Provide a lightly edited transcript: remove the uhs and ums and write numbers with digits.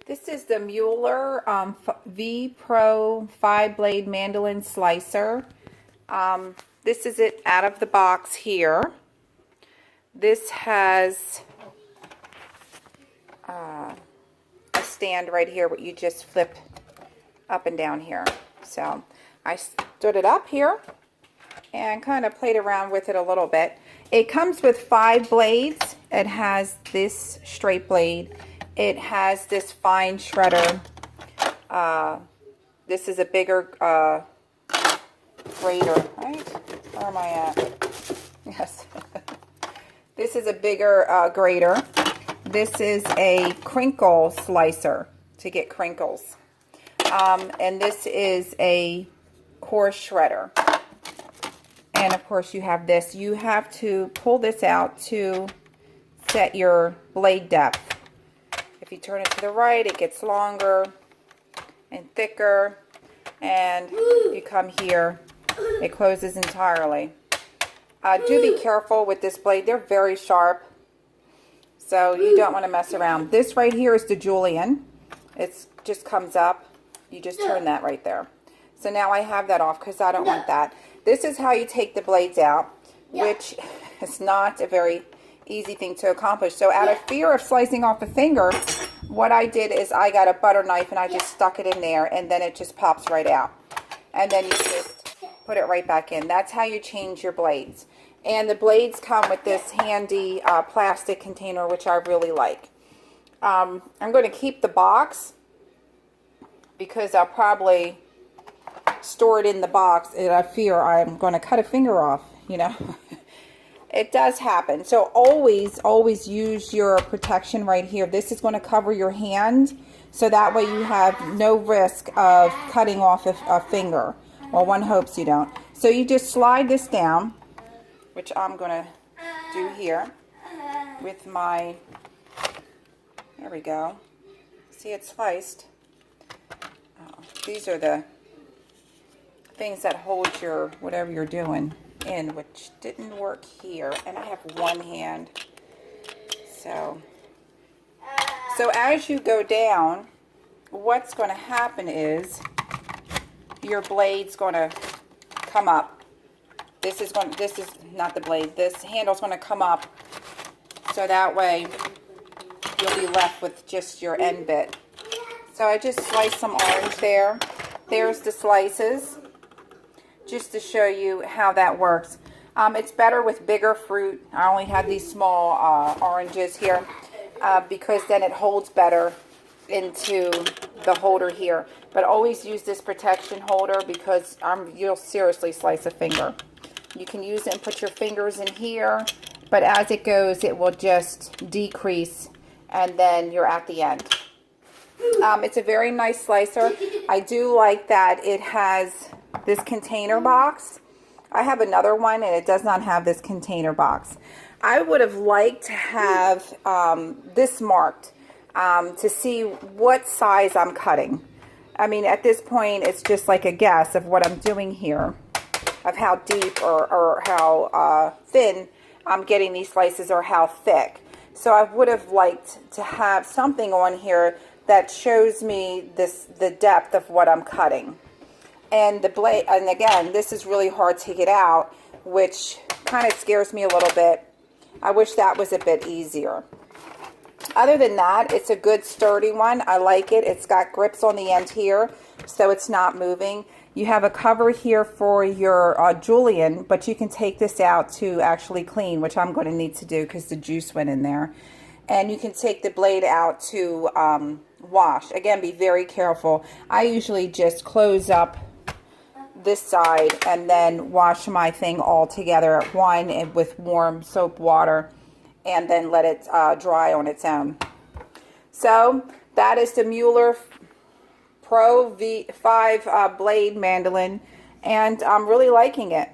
This is the Mueller V Pro 5-blade mandolin slicer. This is it out of the box here. This has a stand right here where you just flip up and down here. So I stood it up here and kind of played around with it a little bit. It comes with 5 blades. It has this straight blade. It has this fine shredder. This is a bigger grater, right? Where am I at? Yes. This is a bigger grater. This is a crinkle slicer to get crinkles. And this is a coarse shredder. And of course you have this. You have to pull this out to set your blade depth. If you turn it to the right, it gets longer and thicker, and you come here, it closes entirely. Do be careful with this blade. They're very sharp, so you don't want to mess around. This right here is the Julian. It just comes up. You just turn that right there. So now I have that off because I don't want that. This is how you take the blades out, which is not a very easy thing to accomplish. So out of fear of slicing off a finger, what I did is I got a butter knife and I just stuck it in there, and then it just pops right out. And then you just put it right back in. That's how you change your blades. And the blades come with this handy plastic container, which I really like. I'm going to keep the box because I'll probably store it in the box, and I fear I'm going to cut a finger off, you know. It does happen. So always use your protection right here. This is going to cover your hand, so that way you have no risk of cutting off a finger. Well, one hopes you don't. So you just slide this down, which I'm going to do here with my, there we go. See, it's sliced. These are the things that hold your whatever you're doing in, which didn't work here, and I have one hand. So as you go down, what's going to happen is your blade's going to come up. This is not the blade. This handle's going to come up, so that way you'll be left with just your end bit. So I just sliced some orange there. There's the slices, just to show you how that works. It's better with bigger fruit. I only have these small oranges here because then it holds better into the holder here. But always use this protection holder because you'll seriously slice a finger. You can use it and put your fingers in here, but as it goes, it will just decrease, and then you're at the end. It's a very nice slicer. I do like that it has this container box. I have another one and it does not have this container box. I would have liked to have this marked to see what size I'm cutting. I mean, at this point it's just like a guess of what I'm doing here, of how deep or how thin I'm getting these slices, or how thick. So I would have liked to have something on here that shows me the depth of what I'm cutting. And the blade, and again, this is really hard to get out, which kind of scares me a little bit. I wish that was a bit easier. Other than that, it's a good sturdy one. I like it. It's got grips on the end here, so it's not moving. You have a cover here for your Julian, but you can take this out to actually clean, which I'm going to need to do because the juice went in there. And you can take the blade out to wash. Again, be very careful. I usually just close up this side and then wash my thing all together at one with warm soap water, and then let it dry on its own. So that is the Mueller Pro V5 blade mandolin, and I'm really liking it.